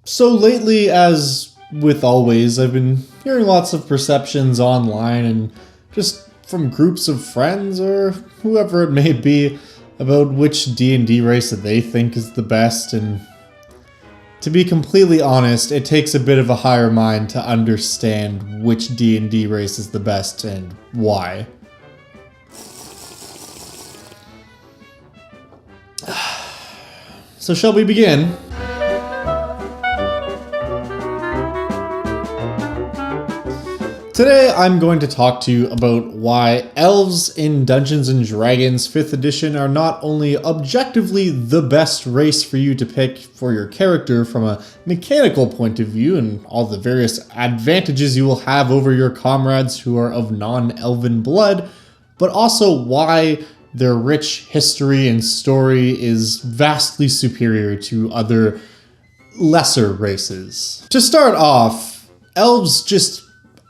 So lately, as with always, I've been hearing lots of perceptions online and just from groups of friends or whoever it may be about which D&D race that they think is the best, and to be completely honest, it takes a bit of a higher mind to understand which D&D race is the best and why. So shall we begin? Today I'm going to talk to you about why elves in Dungeons & Dragons 5th edition are not only objectively the best race for you to pick for your character from a mechanical point of view and all the various advantages you will have over your comrades who are of non-elven blood, but also why their rich history and story is vastly superior to other lesser races. To start off, elves just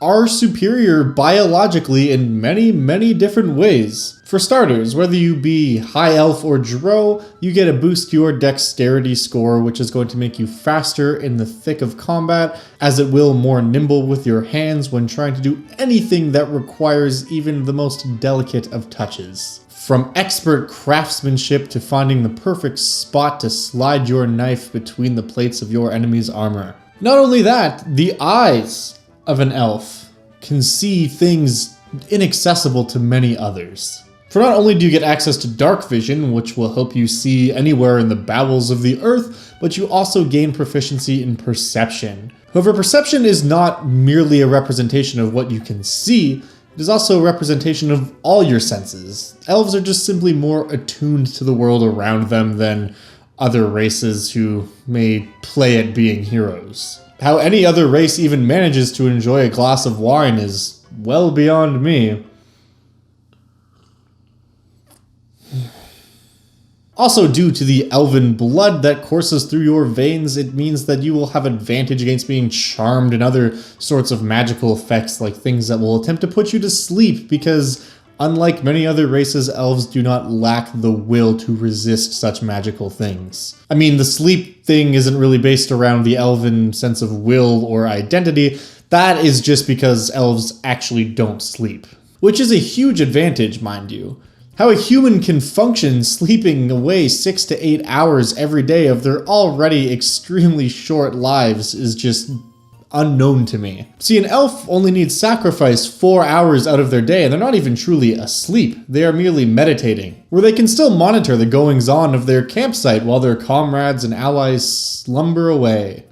are superior biologically in many different ways. For starters, whether you be high elf or drow, you get a boost to your dexterity score, which is going to make you faster in the thick of combat, as it will more nimble with your hands when trying to do anything that requires even the most delicate of touches. From expert craftsmanship to finding the perfect spot to slide your knife between the plates of your enemy's armor. Not only that, the eyes of an elf can see things inaccessible to many others. For not only do you get access to dark vision, which will help you see anywhere in the bowels of the earth, but you also gain proficiency in perception. However, perception is not merely a representation of what you can see, it is also a representation of all your senses. Elves are just simply more attuned to the world around them than other races who may play at being heroes. How any other race even manages to enjoy a glass of wine is well beyond me. Also, due to the elven blood that courses through your veins, it means that you will have advantage against being charmed and other sorts of magical effects, like things that will attempt to put you to sleep, because unlike many other races, elves do not lack the will to resist such magical things. I mean, the sleep thing isn't really based around the elven sense of will or identity. That is just because elves actually don't sleep. Which is a huge advantage, mind you. How a human can function sleeping away 6 to 8 hours every day of their already extremely short lives is just unknown to me. See, an elf only needs sacrifice 4 hours out of their day, and they're not even truly asleep. They are merely meditating, where they can still monitor the goings-on of their campsite while their comrades and allies slumber away.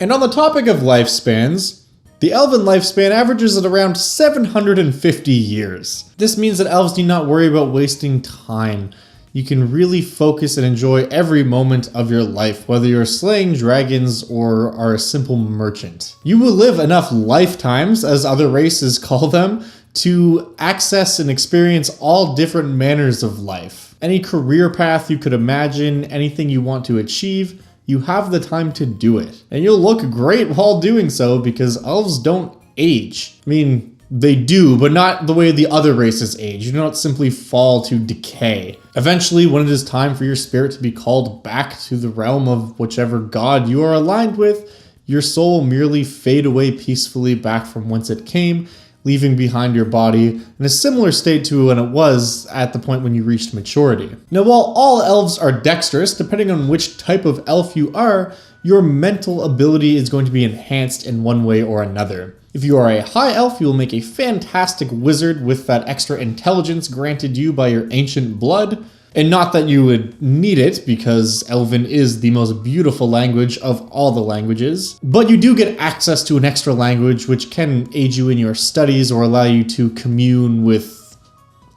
And on the topic of lifespans, the elven lifespan averages at around 750 years. This means that elves need not worry about wasting time. You can really focus and enjoy every moment of your life, whether you're slaying dragons or are a simple merchant. You will live enough lifetimes, as other races call them, to access and experience all different manners of life. Any career path you could imagine, anything you want to achieve, you have the time to do it. And you'll look great while doing so because elves don't age. I mean, they do, but not the way the other races age. You do not simply fall to decay. Eventually, when it is time for your spirit to be called back to the realm of whichever god you are aligned with, your soul will merely fade away peacefully back from whence it came, leaving behind your body in a similar state to when it was at the point when you reached maturity. Now, while all elves are dexterous, depending on which type of elf you are, your mental ability is going to be enhanced in one way or another. If you are a high elf, you will make a fantastic wizard with that extra intelligence granted you by your ancient blood. And not that you would need it, because Elven is the most beautiful language of all the languages. But you do get access to an extra language which can aid you in your studies or allow you to commune with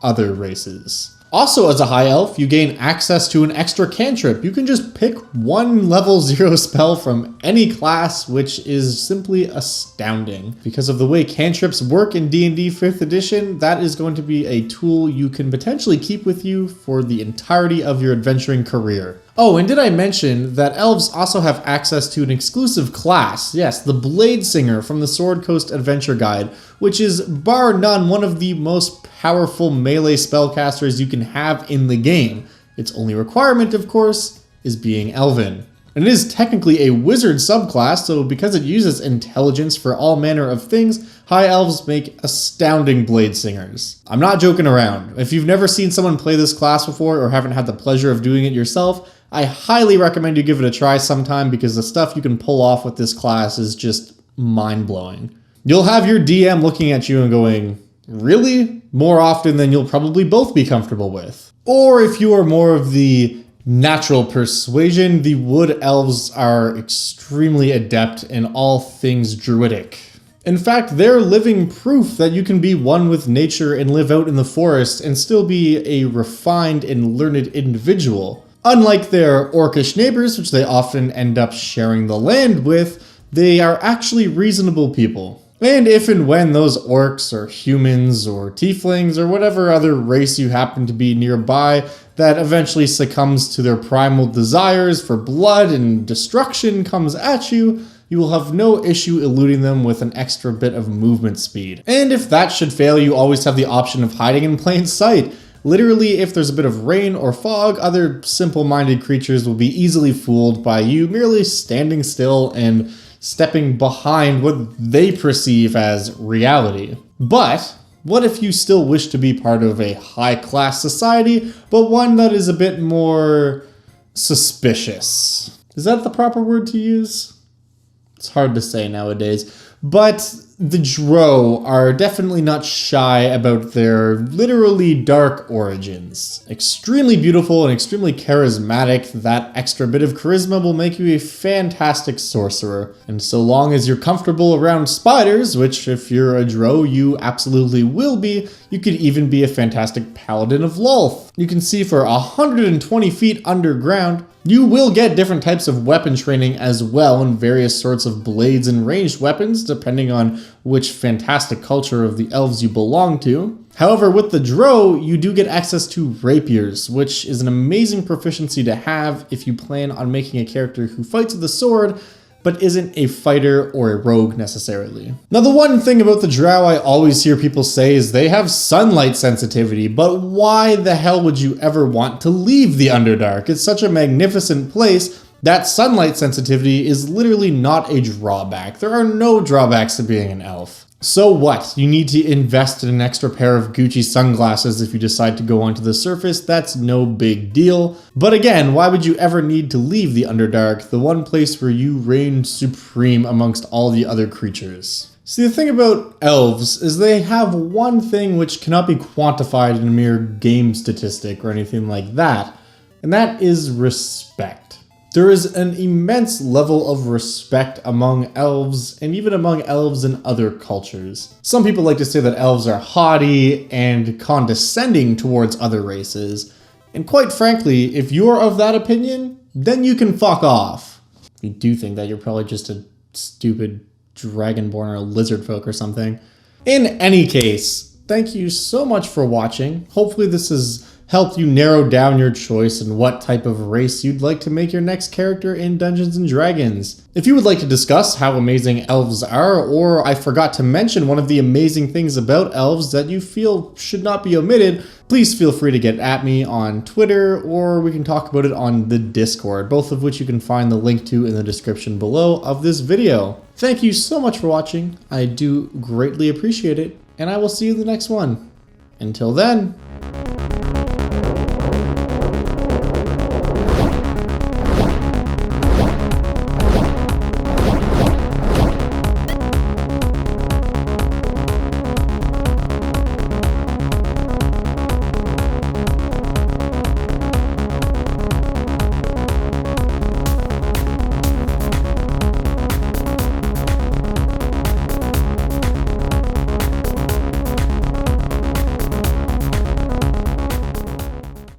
other races. Also, as a high elf, you gain access to an extra cantrip. You can just pick one level 0 spell from any class, which is simply astounding. Because of the way cantrips work in D&D 5th edition, that is going to be a tool you can potentially keep with you for the entirety of your adventuring career. Oh, and did I mention that elves also have access to an exclusive class? Yes, the Blade Singer from the Sword Coast Adventure Guide, which is bar none one of the most powerful melee spellcasters you can have in the game. Its only requirement, of course, is being Elven. And it is technically a wizard subclass, so because it uses intelligence for all manner of things, high elves make astounding blade singers. I'm not joking around. If you've never seen someone play this class before or haven't had the pleasure of doing it yourself, I highly recommend you give it a try sometime because the stuff you can pull off with this class is just mind-blowing. You'll have your DM looking at you and going, really? More often than you'll probably both be comfortable with. Or if you are more of the natural persuasion, the wood elves are extremely adept in all things druidic. In fact, they're living proof that you can be one with nature and live out in the forest and still be a refined and learned individual. Unlike their orcish neighbors, which they often end up sharing the land with, they are actually reasonable people. And if and when those orcs or humans or tieflings or whatever other race you happen to be nearby that eventually succumbs to their primal desires for blood and destruction comes at you, you will have no issue eluding them with an extra bit of movement speed. And if that should fail, you always have the option of hiding in plain sight. Literally, if there's a bit of rain or fog, other simple-minded creatures will be easily fooled by you merely standing still and stepping behind what they perceive as reality. But what if you still wish to be part of a high-class society, but one that is a bit more suspicious? Is that the proper word to use? It's hard to say nowadays. But the Drow are definitely not shy about their literally dark origins. Extremely beautiful and extremely charismatic, that extra bit of charisma will make you a fantastic sorcerer. And so long as you're comfortable around spiders, which if you're a Drow you absolutely will be, you could even be a fantastic paladin of Lolth. You can see for 120 feet underground. You will get different types of weapon training as well, and various sorts of blades and ranged weapons, depending on which fantastic culture of the elves you belong to. However, with the Drow, you do get access to rapiers, which is an amazing proficiency to have if you plan on making a character who fights with a sword, but isn't a fighter or a rogue necessarily. Now, the one thing about the Drow I always hear people say is they have sunlight sensitivity, but why the hell would you ever want to leave the Underdark? It's such a magnificent place that sunlight sensitivity is literally not a drawback. There are no drawbacks to being an elf. So what? You need to invest in an extra pair of Gucci sunglasses if you decide to go onto the surface. That's no big deal. But again, why would you ever need to leave the Underdark, the one place where you reign supreme amongst all the other creatures? See, the thing about elves is they have one thing which cannot be quantified in a mere game statistic or anything like that, and that is respect. There is an immense level of respect among elves, and even among elves in other cultures. Some people like to say that elves are haughty and condescending towards other races, and quite frankly, if you're of that opinion, then you can fuck off. If you do think that, you're probably just a stupid dragonborn or a lizard folk or something. In any case, thank you so much for watching. Hopefully this has helped you narrow down your choice and what type of race you'd like to make your next character in Dungeons & Dragons. If you would like to discuss how amazing elves are, or I forgot to mention one of the amazing things about elves that you feel should not be omitted, please feel free to get at me on Twitter, or we can talk about it on the Discord, both of which you can find the link to in the description below of this video. Thank you so much for watching. I do greatly appreciate it, and I will see you in the next one. Until then.